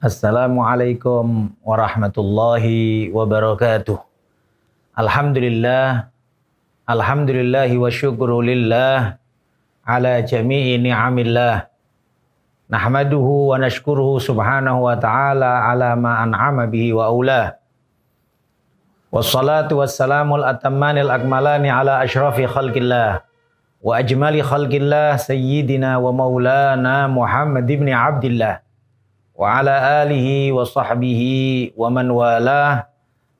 Assalamualaikum warahmatullahi wabarakatuh. Alhamdulillah, alhamdulillahi wa syukru lillah ala jami'i ni'amillah. Nahmaduhu wa nashkuruhu subhanahu wa ta'ala ala ma an'ama bihi wa aulah. Wassalatu wassalamul atammanil akmalani ala ashrafi khalqillah wa ajmali khalqillah sayyidina wa maulana Muhammad ibn Abdillah wa ala alihi wa sahbihi wa man walah,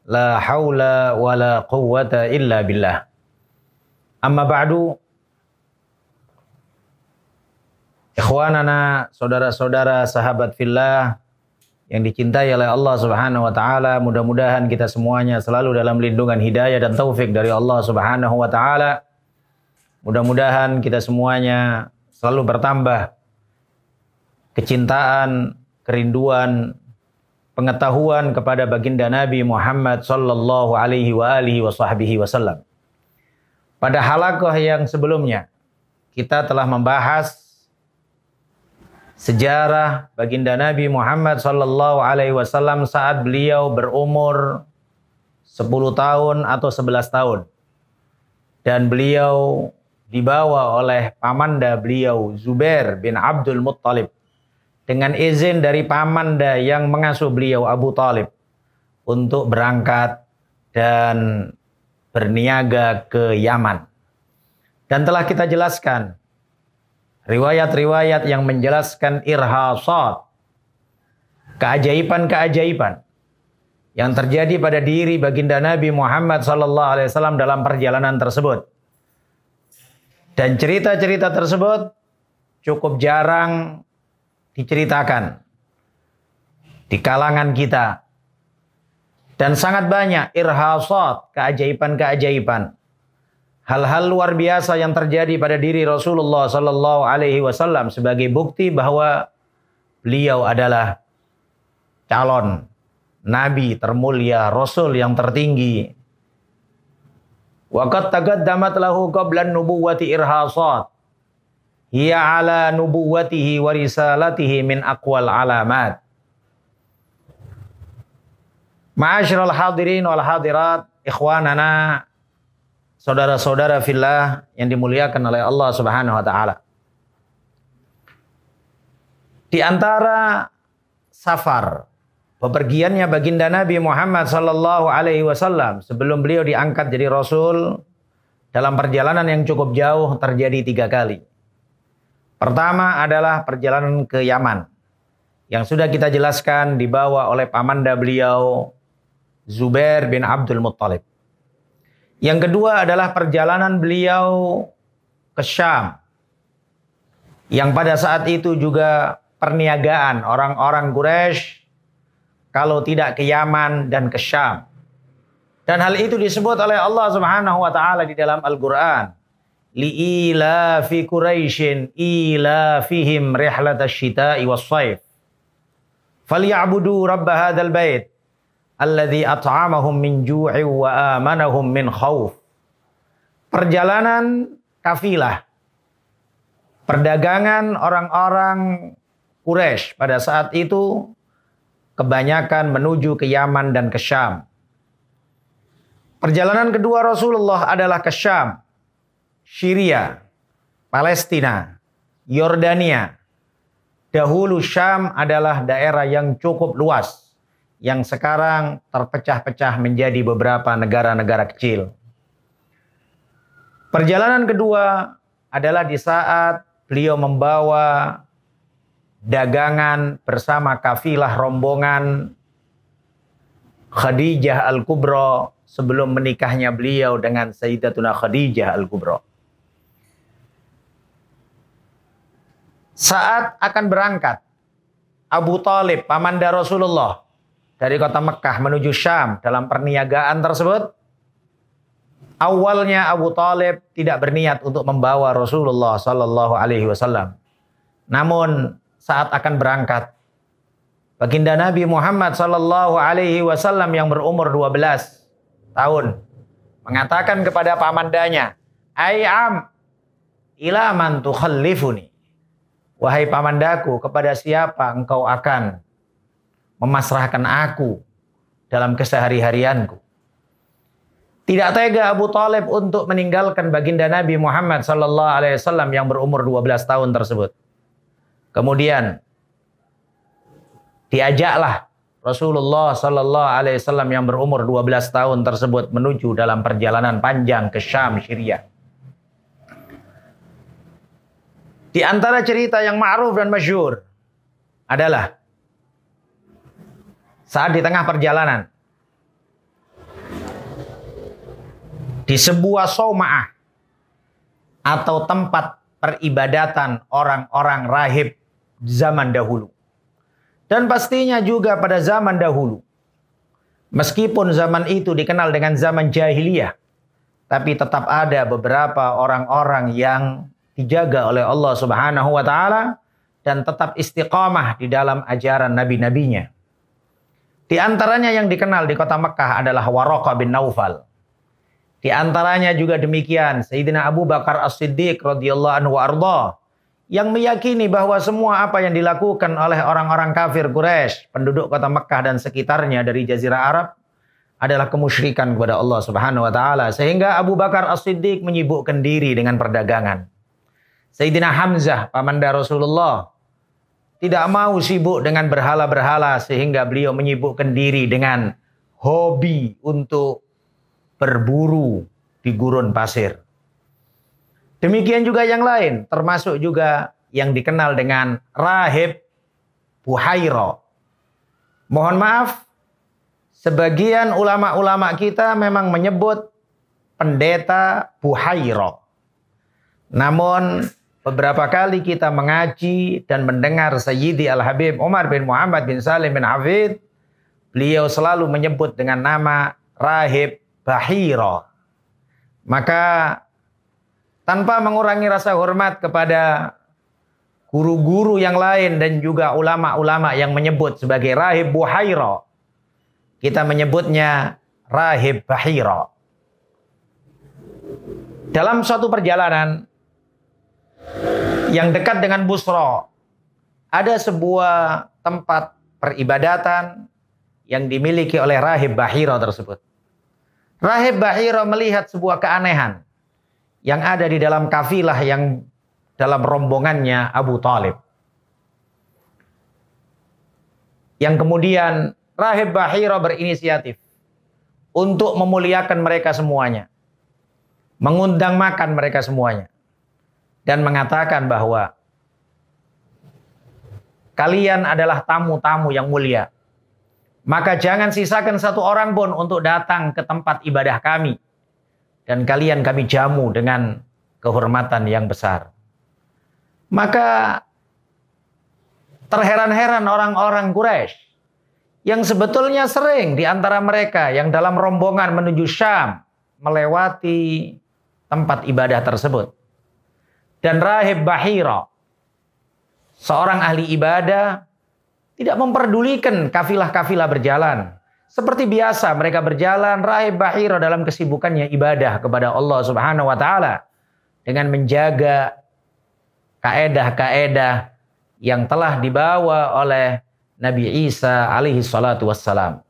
la hawla wa la quwwata illa billah. Amma ba'du, ikhwanana, saudara-saudara, sahabat fillah yang dicintai oleh Allah Subhanahu wa taala, mudah-mudahan kita semuanya selalu dalam lindungan hidayah dan taufik dari Allah Subhanahu wa taala. Mudah-mudahan kita semuanya selalu bertambah kecintaan, kerinduan, pengetahuan kepada baginda Nabi Muhammad sallallahu alaihi wa alihi wa sahbihi wasallam. Pada halaqah yang sebelumnya, kita telah membahas sejarah baginda Nabi Muhammad sallallahu alaihi wasallam saat beliau berumur 10 tahun atau 11 tahun. Dan beliau dibawa oleh pamanda beliau, Zubair bin Abdul Muttalib, dengan izin dari pamanda yang mengasuh beliau, Abu Talib, untuk berangkat dan berniaga ke Yaman. Dan telah kita jelaskan riwayat-riwayat yang menjelaskan irhasat, keajaiban-keajaiban yang terjadi pada diri baginda Nabi Muhammad SAW dalam perjalanan tersebut. Dan cerita-cerita tersebut cukup jarang diceritakan di kalangan kita, dan sangat banyak irhasat, keajaiban-keajaiban, hal-hal luar biasa yang terjadi pada diri Rasulullah sallallahu alaihi wasallam sebagai bukti bahwa beliau adalah calon nabi termulia, rasul yang tertinggi. Wa qad taqaddamat lahu qabla an-nubuwwati irhasat hiya ala nubuwwatihi wa risalatihi min aqwal alamat. Ma'asyiral hadirin wal hadirat, ikhwanana, saudara-saudara fillah yang dimuliakan oleh Allah Subhanahu wa taala. Di antara safar bepergiannya baginda Nabi Muhammad sallallahu alaihi wasallam sebelum beliau diangkat jadi rasul, dalam perjalanan yang cukup jauh terjadi 3 kali. Pertama adalah perjalanan ke Yaman, yang sudah kita jelaskan dibawa oleh pamanda beliau, Zubair bin Abdul Muttalib. Yang kedua adalah perjalanan beliau ke Syam, yang pada saat itu juga perniagaan orang-orang Quraisy kalau tidak ke Yaman dan ke Syam. Dan hal itu disebut oleh Allah Subhanahu wa taala di dalam Al-Qur'an. Li'ilafi Quraisyin ilafihim rihlatash shita'i was-shaif falyabudu rabb hadzal bait alladzi at'amahum min ju'in wa amanahum min khauf. Perjalanan kafilah, perdagangan orang-orang Quraisy pada saat itu kebanyakan menuju ke Yaman dan ke Syam. Perjalanan kedua Rasulullah adalah ke Syam, Syria, Palestina, Yordania. Dahulu Syam adalah daerah yang cukup luas, yang sekarang terpecah-pecah menjadi beberapa negara-negara kecil. Perjalanan kedua adalah di saat beliau membawa dagangan bersama kafilah rombongan Khadijah Al-Kubra sebelum menikahnya beliau dengan Sayyidatuna Khadijah Al-Kubra. Saat akan berangkat, Abu Talib, pamanda Rasulullah, dari kota Mekah menuju Syam dalam perniagaan tersebut, awalnya Abu Talib tidak berniat untuk membawa Rasulullah sallallahu alaihi wasallam. Namun saat akan berangkat, baginda Nabi Muhammad sallallahu alaihi wasallam yang berumur 12 tahun mengatakan kepada pamandanya, "Ayam, ila man tukhallifuni." Wahai pamandaku, kepada siapa engkau akan memasrahkan aku dalam kesehari-harianku. Tidak tega Abu Thalib untuk meninggalkan baginda Nabi Muhammad SAW yang berumur 12 tahun tersebut. Kemudian diajaklah Rasulullah SAW yang berumur 12 tahun tersebut menuju dalam perjalanan panjang ke Syam, Syria. Di antara cerita yang ma'ruf dan masyhur adalah saat di tengah perjalanan di sebuah sauma'ah atau tempat peribadatan orang-orang rahib zaman dahulu. Dan pastinya juga pada zaman dahulu. Meskipun zaman itu dikenal dengan zaman jahiliyah, tapi tetap ada beberapa orang-orang yang dijaga oleh Allah Subhanahu wa taala dan tetap istiqamah di dalam ajaran nabi-nabinya. Di antaranya yang dikenal di kota Mekah adalah Waraqah bin Naufal. Di antaranya juga demikian Sayyidina Abu Bakar As-Siddiq radhiyallahu anhu arda, yang meyakini bahwa semua apa yang dilakukan oleh orang-orang kafir Quraisy, penduduk kota Mekah dan sekitarnya dari Jazirah Arab, adalah kemusyrikan kepada Allah Subhanahu wa taala. Sehingga Abu Bakar As-Siddiq menyibukkan diri dengan perdagangan. Sayyidina Hamzah, pamanda Rasulullah, tidak mau sibuk dengan berhala-berhala sehingga beliau menyibukkan diri dengan hobi untuk berburu di gurun pasir. Demikian juga yang lain, termasuk juga yang dikenal dengan rahib Buhaira. Mohon maaf, sebagian ulama-ulama kita memang menyebut pendeta Buhaira. Namun beberapa kali kita mengaji dan mendengar Sayyidi Al-Habib Umar bin Muhammad bin Salim bin Hafid, beliau selalu menyebut dengan nama rahib Bahira. Maka tanpa mengurangi rasa hormat kepada guru-guru yang lain dan juga ulama-ulama yang menyebut sebagai rahib Buhaira, kita menyebutnya rahib Bahira. Dalam suatu perjalanan yang dekat dengan Busra, ada sebuah tempat peribadatan yang dimiliki oleh rahib Bahira tersebut. Rahib Bahira melihat sebuah keanehan yang ada di dalam kafilah yang dalam rombongannya Abu Thalib. Yang kemudian rahib Bahira berinisiatif untuk memuliakan mereka semuanya, mengundang makan mereka semuanya, dan mengatakan bahwa kalian adalah tamu-tamu yang mulia. Maka jangan sisakan satu orang pun untuk datang ke tempat ibadah kami. Dan kalian kami jamu dengan kehormatan yang besar. Maka terheran-heran orang-orang Quraisy yang sebetulnya sering di antara mereka yang dalam rombongan menuju Syam melewati tempat ibadah tersebut. Dan rahib Bahira, seorang ahli ibadah, tidak memperdulikan kafilah-kafilah berjalan. Seperti biasa mereka berjalan, rahib Bahira dalam kesibukannya ibadah kepada Allah Subhanahu wa taala dengan menjaga kaedah-kaedah yang telah dibawa oleh Nabi Isa alaihi salatu wassalam.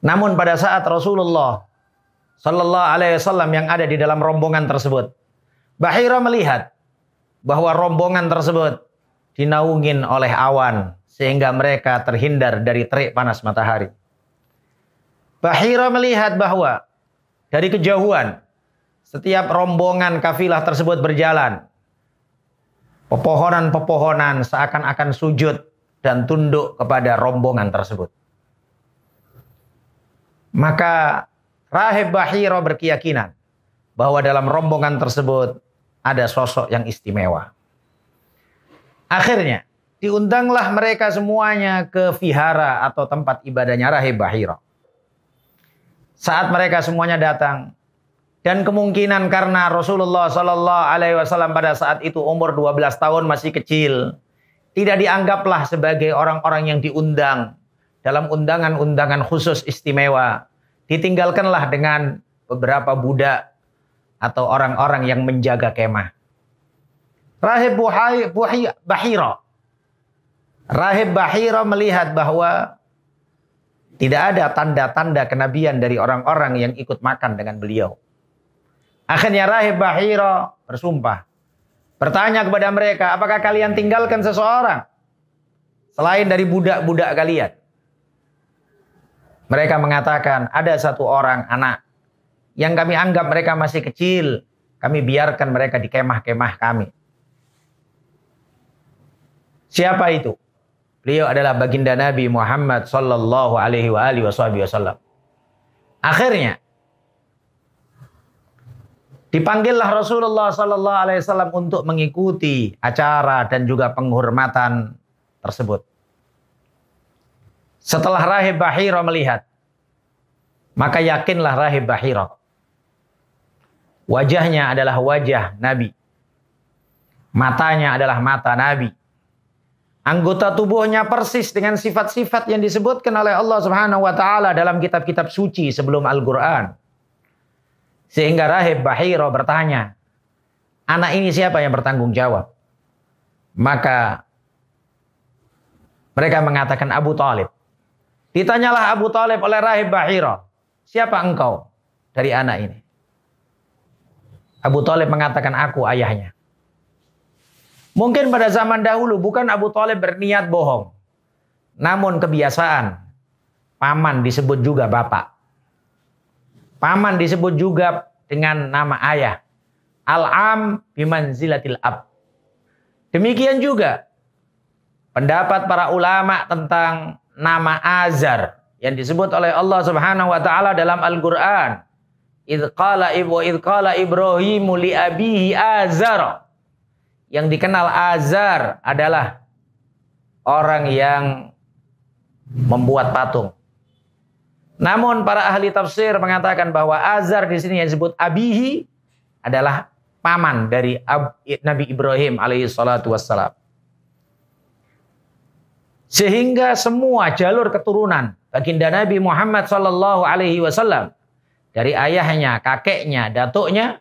Namun pada saat Rasulullah sallallahu alaihi wasallam yang ada di dalam rombongan tersebut, Bahira melihat bahwa rombongan tersebut dinaungin oleh awan sehingga mereka terhindar dari terik panas matahari. Bahira melihat bahwa dari kejauhan setiap rombongan kafilah tersebut berjalan, pepohonan-pepohonan seakan-akan sujud dan tunduk kepada rombongan tersebut. Maka rahib Bahira berkeyakinan bahwa dalam rombongan tersebut ada sosok yang istimewa. Akhirnya diundanglah mereka semuanya ke vihara atau tempat ibadahnya rahib Bahira. Saat mereka semuanya datang, dan kemungkinan karena Rasulullah Sallallahu Alaihi Wasallam pada saat itu umur 12 tahun masih kecil, tidak dianggaplah sebagai orang-orang yang diundang dalam undangan-undangan khusus istimewa. Ditinggalkanlah dengan beberapa budak atau orang-orang yang menjaga kemah. Rahib Bahira Rahib Bahira melihat bahwa tidak ada tanda-tanda kenabian dari orang-orang yang ikut makan dengan beliau. Akhirnya Rahib Bahira bersumpah, bertanya kepada mereka, apakah kalian tinggalkan seseorang selain dari budak-budak kalian? Mereka mengatakan, ada satu orang anak yang kami anggap mereka masih kecil. Kami biarkan mereka di kemah-kemah kami. Siapa itu? Beliau adalah baginda Nabi Muhammad sallallahu alaihi wasallam. Akhirnya dipanggillah Rasulullah sallallahu alaihi wasallam untuk mengikuti acara dan juga penghormatan tersebut. Setelah Rahib Bahira melihat, maka yakinlah Rahib Bahira, wajahnya adalah wajah Nabi, matanya adalah mata Nabi, anggota tubuhnya persis dengan sifat-sifat yang disebutkan oleh Allah Subhanahu wa taala dalam kitab-kitab suci sebelum Al-Qur'an. Sehingga Rahib Bahira bertanya, anak ini siapa yang bertanggung jawab? Maka mereka mengatakan Abu Talib. Ditanyalah Abu Talib oleh Rahib Bahira, siapa engkau dari anak ini? Abu Talib mengatakan, aku ayahnya. Mungkin pada zaman dahulu bukan Abu Talib berniat bohong. Namun kebiasaan, paman disebut juga bapak. Paman disebut juga dengan nama ayah. Al-am bimanzilatil ab. Demikian juga pendapat para ulama tentang nama Azar yang disebut oleh Allah Subhanahu wa taala dalam Al-Qur'an. Idz qala Ibrahimu li abihi Azar. Yang dikenal Azar adalah orang yang membuat patung. Namun para ahli tafsir mengatakan bahwa Azar di sini yang disebut abihi adalah paman dari Nabi Ibrahim alaihi salatu wassalam. Sehingga semua jalur keturunan baginda Nabi Muhammad sallallahu alaihi wasallam dari ayahnya, kakeknya, datuknya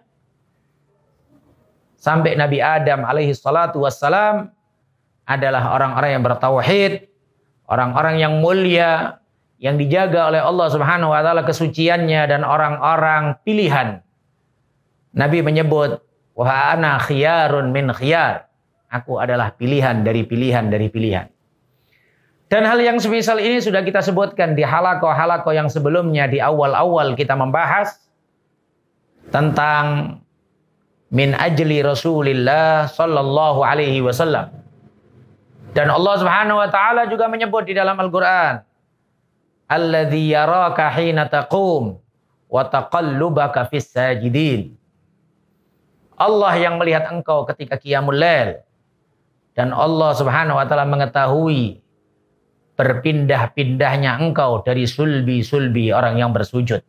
sampai Nabi Adam alaihi salatu wassalam adalah orang-orang yang bertauhid, orang-orang yang mulia, yang dijaga oleh Allah Subhanahu wa taala kesuciannya dan orang-orang pilihan. Nabi menyebut, wa ana khiyarun min khiyar. Aku adalah pilihan dari pilihan dari pilihan. Dan hal yang semisal ini sudah kita sebutkan di halaqah-halaqah yang sebelumnya, di awal-awal kita membahas tentang min ajli Rasulillah sallallahu alaihi wasallam. Dan Allah Subhanahu wa taala juga menyebut di dalam Al-Qur'an, alladzi yaraka hina taqum wa taqallubaka fis sajidin. Allah yang melihat engkau ketika qiyamul lail, dan Allah Subhanahu wa taala mengetahui berpindah-pindahnya engkau dari sulbi-sulbi orang yang bersujud.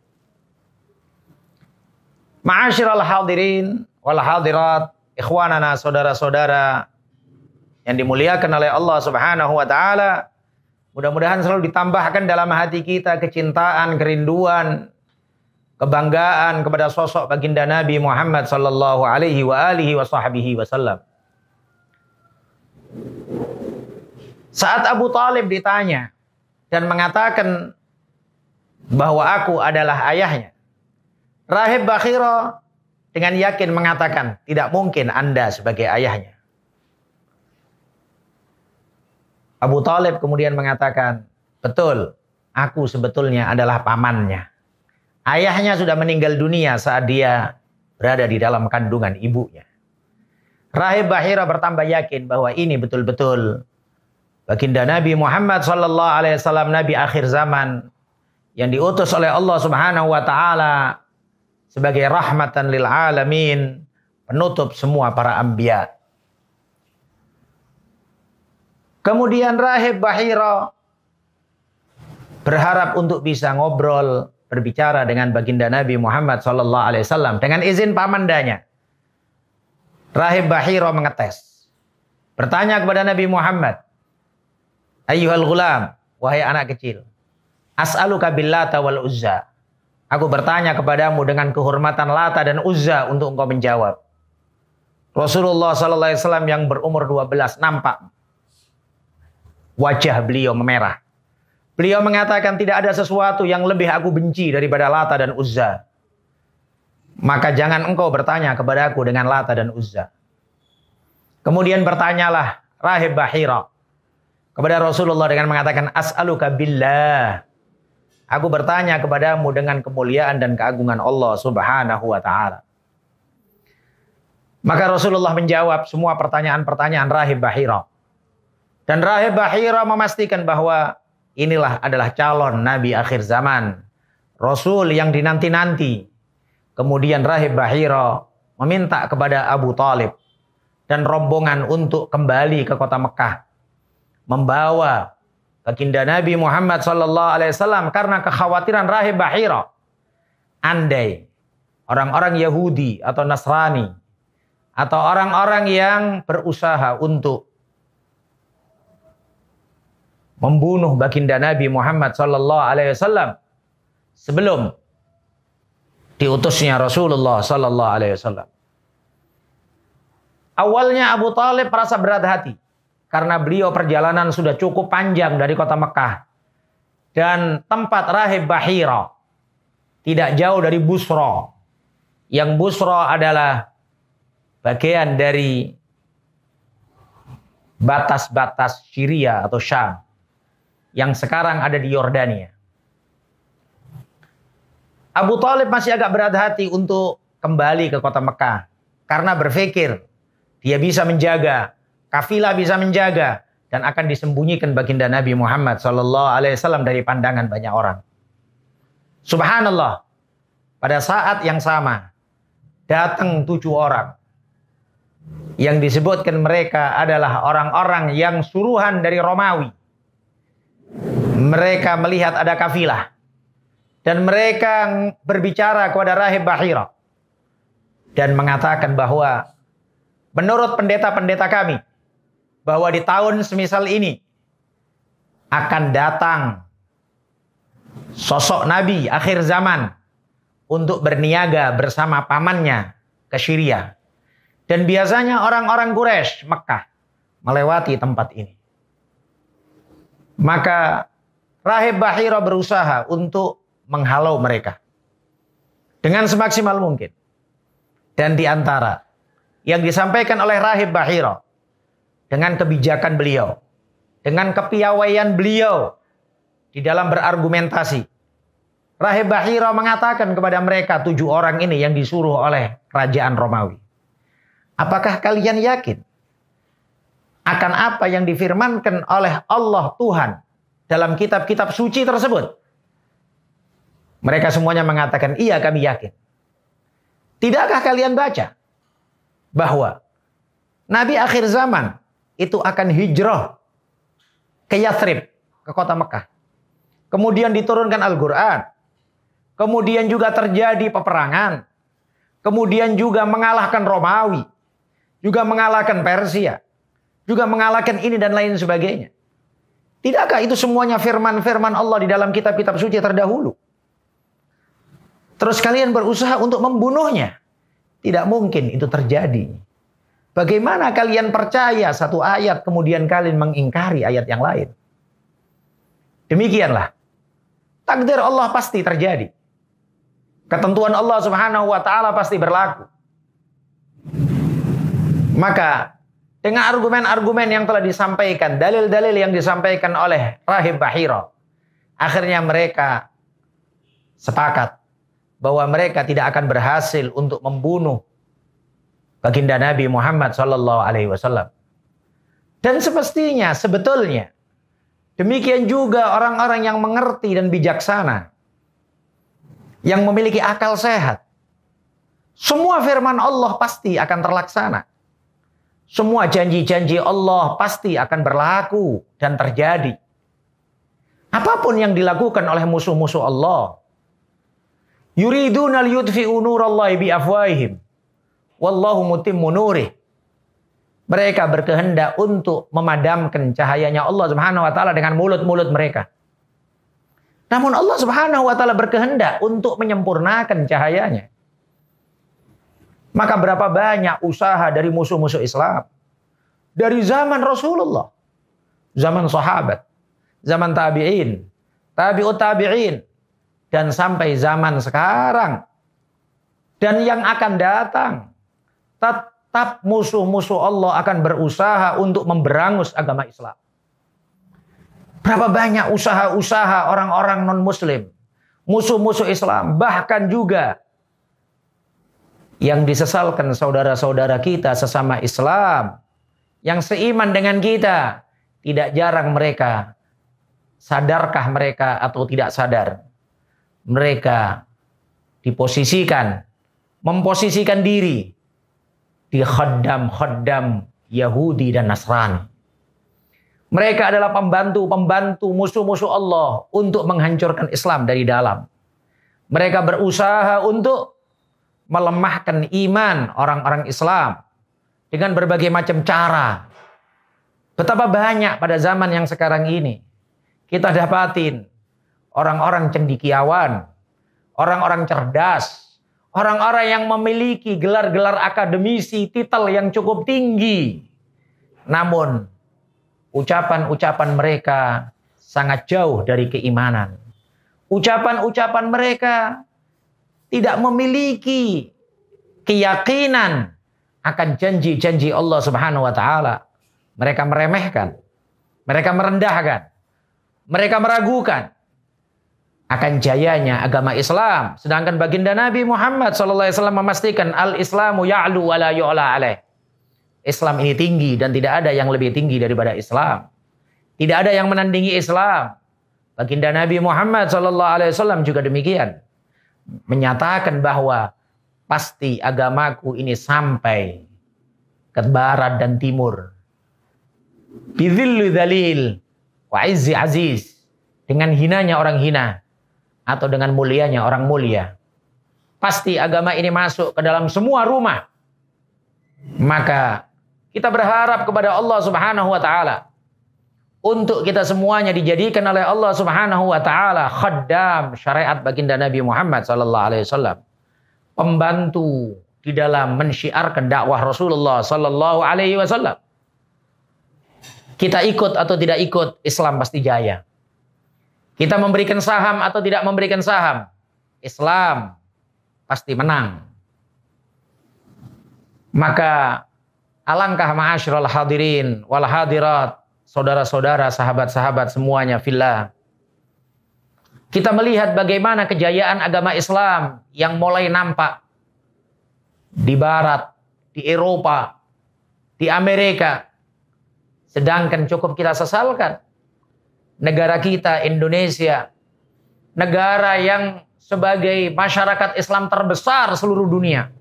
Ma'asyiral hadirin wal hadirat, ikhwanana, saudara-saudara yang dimuliakan oleh Allah Subhanahu wa taala, mudah-mudahan selalu ditambahkan dalam hati kita kecintaan, kerinduan, kebanggaan kepada sosok baginda Nabi Muhammad sallallahu alaihi wa alihi wa sahbihi wasallam. Saat Abu Talib ditanya dan mengatakan bahwa aku adalah ayahnya, Rahib Bahira dengan yakin mengatakan, tidak mungkin Anda sebagai ayahnya. Abu Talib kemudian mengatakan, betul, aku sebetulnya adalah pamannya. Ayahnya sudah meninggal dunia saat dia berada di dalam kandungan ibunya. Rahib Bahira bertambah yakin bahwa ini betul-betul baginda Nabi Muhammad sallallahu alaihi wasallam, nabi akhir zaman yang diutus oleh Allah Subhanahu wa taala sebagai rahmatan lil alamin, penutup semua para anbiya. Kemudian Rahib Bahira berharap untuk bisa ngobrol, berbicara dengan baginda Nabi Muhammad sallallahu alaihi wasallam dengan izin pamandanya. Rahib Bahira mengetes, bertanya kepada Nabi Muhammad, ayyuhal ghulam, wahai anak kecil, as'aluka billata wal uzza. Aku bertanya kepadamu dengan kehormatan Lata dan Uzza untuk engkau menjawab. Rasulullah sallallahu alaihi wasallam yang berumur 12 nampak Wajah beliau memerah. Beliau mengatakan tidak ada sesuatu yang lebih aku benci daripada Lata dan Uzza. Maka jangan engkau bertanya kepadaku dengan Lata dan Uzza. Kemudian bertanyalah rahib Bahira kepada Rasulullah dengan mengatakan as'aluka billah. Aku bertanya kepadamu dengan kemuliaan dan keagungan Allah Subhanahu wa taala. Maka Rasulullah menjawab semua pertanyaan-pertanyaan rahib Bahira. Dan rahib Bahira memastikan bahwa inilah adalah calon nabi akhir zaman, Rasul yang dinanti-nanti. Kemudian rahib Bahira meminta kepada Abu Talib dan rombongan untuk kembali ke kota Mekah, membawa baginda Nabi Muhammad SAW karena kekhawatiran rahib Bahira. Andai orang-orang Yahudi atau Nasrani atau orang-orang yang berusaha untuk membunuh baginda Nabi Muhammad SAW sebelum diutusnya Rasulullah SAW. Awalnya Abu Talib merasa berat hati karena beliau perjalanan sudah cukup panjang dari kota Mekah dan tempat rahib Bahira tidak jauh dari Busra. Yang Busra adalah bagian dari batas-batas Syria atau Syam yang sekarang ada di Yordania. Abu Talib masih agak berat hati untuk kembali ke kota Mekah karena berpikir dia bisa menjaga, kafilah bisa menjaga, dan akan disembunyikan baginda Nabi Muhammad SAW dari pandangan banyak orang. Subhanallah, pada saat yang sama datang 7 orang yang disebutkan mereka adalah orang-orang yang suruhan dari Romawi. Mereka melihat ada kafilah dan mereka berbicara kepada rahib Bahira dan mengatakan bahwa menurut pendeta-pendeta kami bahwa di tahun semisal ini akan datang sosok nabi akhir zaman untuk berniaga bersama pamannya ke Syria. Dan biasanya orang-orang Quraisy Mekah melewati tempat ini. Maka rahib Bahira berusaha untuk menghalau mereka dengan semaksimal mungkin. Dan di antara yang disampaikan oleh rahib Bahira dengan kebijakan beliau, dengan kepiawaian beliau di dalam berargumentasi, rahib Bahira mengatakan kepada mereka 7 orang ini yang disuruh oleh kerajaan Romawi, apakah kalian yakin akan apa yang difirmankan oleh Allah Tuhan dalam kitab-kitab suci tersebut? Mereka semuanya mengatakan, iya kami yakin. Tidakkah kalian baca bahwa Nabi akhir zaman itu akan hijrah ke Yathrib, ke kota Mekah. Kemudian diturunkan Al-Quran. Kemudian juga terjadi peperangan. Kemudian juga mengalahkan Romawi. Juga mengalahkan Persia. Juga mengalahkan ini dan lain sebagainya. Tidakkah itu semuanya firman-firman Allah di dalam kitab-kitab suci terdahulu? Terus kalian berusaha untuk membunuhnya. Tidak mungkin itu terjadi. Bagaimana kalian percaya satu ayat kemudian kalian mengingkari ayat yang lain? Demikianlah. Takdir Allah pasti terjadi. Ketentuan Allah Subhanahu wa taala pasti berlaku. Maka dengan argumen-argumen yang telah disampaikan, dalil-dalil yang disampaikan oleh rahib Bahira, akhirnya mereka sepakat bahwa mereka tidak akan berhasil untuk membunuh baginda Nabi Muhammad SAW. Dan semestinya, sebetulnya, demikian juga orang-orang yang mengerti dan bijaksana, yang memiliki akal sehat. Semua firman Allah pasti akan terlaksana. Semua janji-janji Allah pasti akan berlaku dan terjadi. Apapun yang dilakukan oleh musuh-musuh Allah. Yuriduna liyudfi'u nurallahi biafwahihim. Wallahu mutimmu nurih. Mereka berkehendak untuk memadamkan cahayanya Allah Subhanahu wa taala dengan mulut-mulut mereka. Namun Allah Subhanahu wa taala berkehendak untuk menyempurnakan cahayanya. Maka berapa banyak usaha dari musuh-musuh Islam. Dari zaman Rasulullah. zaman sahabat, zaman tabi'in, tabi'ut tabi'in, dan sampai zaman sekarang. Dan yang akan datang, tetap musuh-musuh Allah akan berusaha untuk memberangus agama Islam. Berapa banyak usaha-usaha orang-orang non-muslim, musuh-musuh Islam, bahkan juga yang disesalkan saudara-saudara kita sesama Islam, yang seiman dengan kita, tidak jarang mereka, sadarkah mereka atau tidak sadar, mereka memposisikan diri di khaddam-khaddam Yahudi dan Nasrani. Mereka adalah pembantu-pembantu musuh-musuh Allah untuk menghancurkan Islam dari dalam. Mereka berusaha untuk melemahkan iman orang-orang Islam dengan berbagai macam cara. Betapa banyak pada zaman yang sekarang ini kita dapatin orang-orang cendekiawan, orang-orang cerdas, orang-orang yang memiliki gelar-gelar akademisi, titel yang cukup tinggi. Namun ucapan-ucapan mereka sangat jauh dari keimanan. Ucapan-ucapan mereka tidak memiliki keyakinan akan janji-janji Allah Subhanahu wa taala. Mereka meremehkan, mereka merendahkan, mereka meragukan akan jayanya agama Islam. Sedangkan baginda Nabi Muhammad SAW memastikan al-Islamu ya'lu wa la yu'la alaih. Islam ini tinggi dan tidak ada yang lebih tinggi daripada Islam. Tidak ada yang menandingi Islam. Baginda Nabi Muhammad SAW juga demikian. Menyatakan bahwa pasti agamaku ini sampai ke barat dan timur. Bidhillu dhalil wa izzi aziz. Dengan hinanya orang hina atau dengan mulianya orang mulia. Pasti agama ini masuk ke dalam semua rumah. Maka kita berharap kepada Allah Subhanahu wa taala untuk kita semuanya dijadikan oleh Allah Subhanahu wa taala khaddam syariat baginda Nabi Muhammad sallallahu alaihi wasallam, pembantu di dalam mensyiarkan dakwah Rasulullah sallallahu alaihi wasallam. Kita ikut atau tidak ikut, Islam pasti jaya. Kita memberikan saham atau tidak memberikan saham, Islam pasti menang. Maka alangkah ma'asyiral hadirin wal hadirat, saudara-saudara, sahabat-sahabat semuanya fillah. Kita melihat bagaimana kejayaan agama Islam yang mulai nampak di barat, di Eropa, di Amerika. Sedangkan cukup kita sesalkan negara kita, Indonesia, negara yang sebagai masyarakat Islam terbesar seluruh dunia.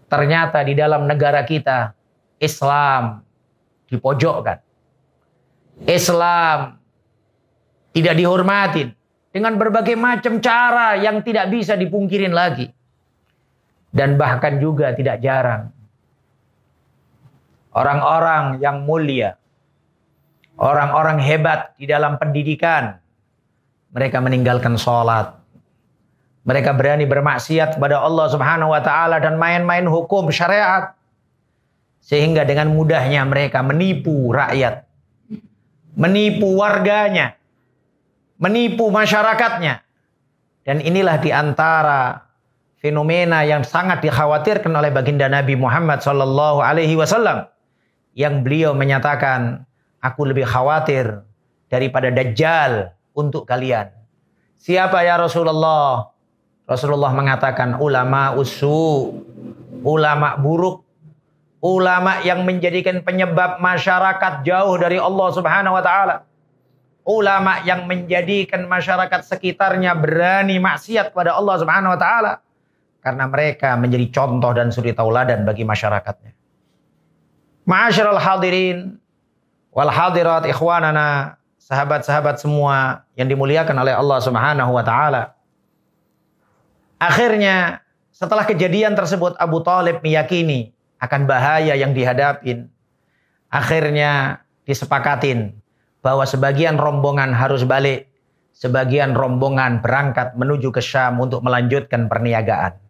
Ternyata di dalam negara kita, Islam dipojokkan. Islam tidak dihormatin dengan berbagai macam cara yang tidak bisa dipungkirin lagi. Dan bahkan juga tidak jarang orang-orang yang mulia, orang-orang hebat di dalam pendidikan, mereka meninggalkan sholat. Mereka berani bermaksiat kepada Allah Subhanahu wa taala dan main-main hukum syariat. Sehingga dengan mudahnya mereka menipu rakyat, menipu warganya, menipu masyarakatnya. Dan inilah di antara fenomena yang sangat dikhawatirkan oleh baginda Nabi Muhammad sallallahu alaihi wasallam, yang beliau menyatakan, aku lebih khawatir daripada Dajjal untuk kalian. Siapa ya Rasulullah? Rasulullah mengatakan ulama usu, ulama buruk, ulama yang menjadikan penyebab masyarakat jauh dari Allah Subhanahu wa taala. Ulama yang menjadikan masyarakat sekitarnya berani maksiat kepada Allah Subhanahu wa taala karena mereka menjadi contoh dan suri tauladan bagi masyarakatnya. Ma'asyiral hadirin wal hadirat ikhwanana, sahabat-sahabat semua yang dimuliakan oleh Allah Subhanahu wa taala. Akhirnya setelah kejadian tersebut Abu Thalib meyakini akan bahaya yang dihadapin. Akhirnya disepakatin bahwa sebagian rombongan harus balik, sebagian rombongan berangkat menuju ke Syam untuk melanjutkan perniagaan.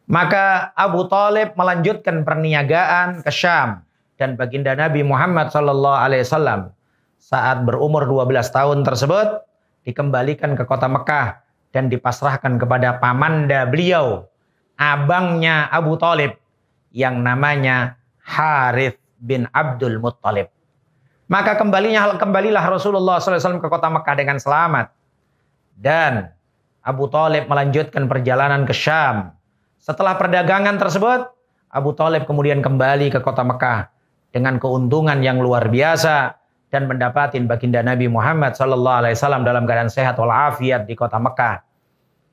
Maka Abu Thalib melanjutkan perniagaan ke Syam dan baginda Nabi Muhammad sallallahu alaihi wasallam saat berumur 12 tahun tersebut dikembalikan ke kota Mekah dan dipasrahkan kepada pamanda beliau, abangnya Abu Thalib yang namanya Harith bin Abdul Muttalib. Maka kembalilah Rasulullah SAW ke kota Mekah dengan selamat. Dan Abu Thalib melanjutkan perjalanan ke Syam. Setelah perdagangan tersebut, Abu Thalib kemudian kembali ke kota Mekah dengan keuntungan yang luar biasa dan mendapatin baginda Nabi Muhammad SAW dalam keadaan sehat walafiat di kota Mekah.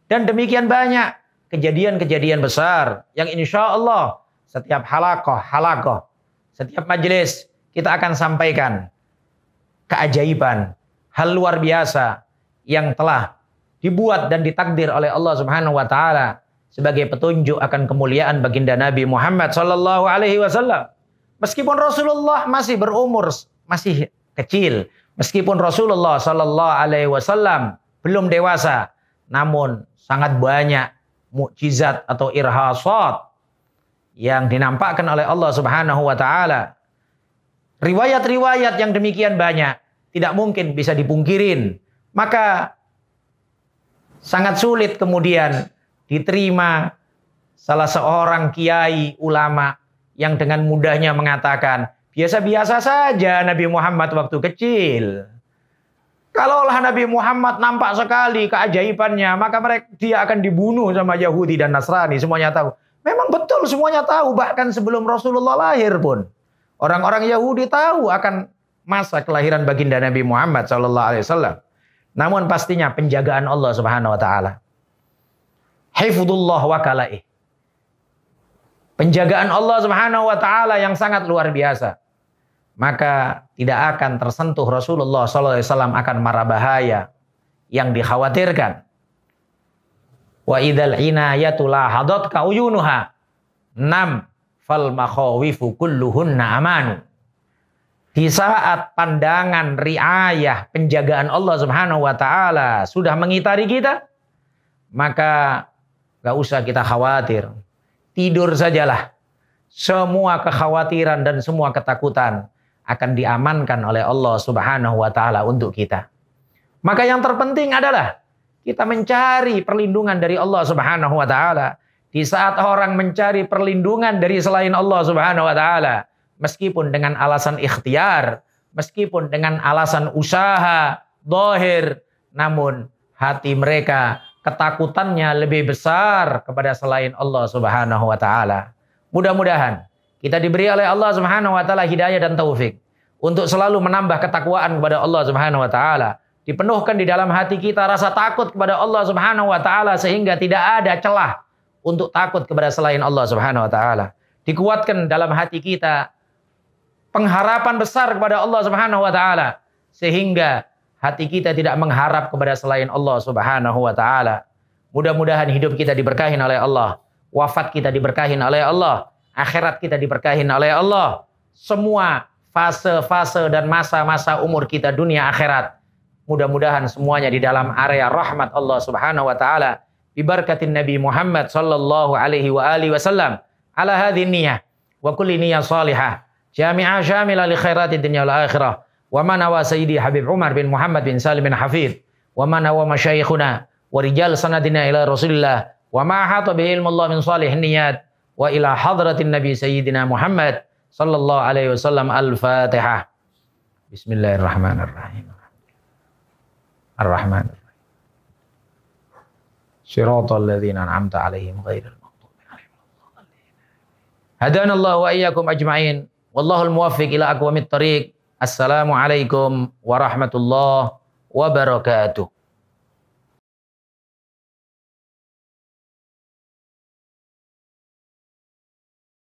Dan demikian banyak kejadian-kejadian besar yang insya Allah setiap halakoh, setiap majelis kita akan sampaikan keajaiban, hal luar biasa yang telah dibuat dan ditakdir oleh Allah Subhanahu wa taala sebagai petunjuk akan kemuliaan baginda Nabi Muhammad sallallahu alaihi wasallam. Meskipun Rasulullah masih berumur masih kecil, meskipun Rasulullah sallallahu alaihi wasallam belum dewasa, namun sangat banyak mukjizat atau irhasat yang dinampakkan oleh Allah Subhanahu wa taala. Riwayat-riwayat yang demikian banyak tidak mungkin bisa dipungkirin. Maka sangat sulit kemudian diterima salah seorang kiai ulama yang dengan mudahnya mengatakan, biasa-biasa saja Nabi Muhammad waktu kecil. Kalaulah Nabi Muhammad nampak sekali keajaibannya, maka dia akan dibunuh sama Yahudi dan Nasrani. Semuanya tahu. Memang betul semuanya tahu, bahkan sebelum Rasulullah lahir pun. Orang-orang Yahudi tahu akan masa kelahiran baginda Nabi Muhammad SAW. Namun pastinya penjagaan Allah Subhanahu wa taala. Hifdzullah wa kalaih. Penjagaan Allah Subhanahu wa taala yang sangat luar biasa. Maka tidak akan tersentuh Rasulullah SAW akan mara bahaya yang dikhawatirkan. Wa idzal inayatu lahadat ka uyunuha nam fal makhawifu kulluhunna amanu. Di saat pandangan riayah penjagaan Allah Subhanahu wa taala sudah mengitari kita, maka gak usah kita khawatir. Tidur sajalah. Semua kekhawatiran dan semua ketakutan akan diamankan oleh Allah Subhanahu wa taala untuk kita. Maka yang terpenting adalah kita mencari perlindungan dari Allah Subhanahu wa taala. Di saat orang mencari perlindungan dari selain Allah Subhanahu wa taala, meskipun dengan alasan ikhtiar, meskipun dengan alasan usaha zahir, namun hati mereka ketakutannya lebih besar kepada selain Allah Subhanahu wa taala. Mudah-mudahan kita diberi oleh Allah Subhanahu wa taala hidayah dan taufik untuk selalu menambah ketakwaan kepada Allah Subhanahu wa taala. Dipenuhkan di dalam hati kita rasa takut kepada Allah Subhanahu wa taala sehingga tidak ada celah untuk takut kepada selain Allah Subhanahu wa taala. Dikuatkan dalam hati kita pengharapan besar kepada Allah Subhanahu wa taala sehingga hati kita tidak mengharap kepada selain Allah Subhanahu wa taala. Mudah-mudahan hidup kita diberkahin oleh Allah, wafat kita diberkahin oleh Allah, akhirat kita diberkahin oleh Allah. Semua fase-fase dan masa-masa umur kita dunia akhirat, mudah-mudahan semuanya di dalam area rahmat Allah Subhanahu wa taala. Bibarkatin Nabi Muhammad sallallahu alaihi wa alihi wasallam ala hadhihi niyyah wa kulli niyyah salihah jami'ah syamilah li khairatid dunya wal akhirah. Wa man wa sayyidi Habib Umar bin Muhammad bin Salim bin Hafidh wa man wa masyayikhuna wa rijal sanadina ila Rasulillah wa ma hata bi ilmillah min salihin niyyat wa ila hadratin Nabi Sayyidina Muhammad sallallahu alaihi wasallam. Al-Fatihah. Bismillahirrahmanirrahim. Ar-Rahman. Shiratal ladzina an'amta 'alaihim ghairil maghdubi 'alaihim waladdallin. Hadanallahu wa iyyakum ajma'in. Wallahul muwaffiq ila aqwamit thariq. Assalamualaikum warahmatullahi wabarakatuh.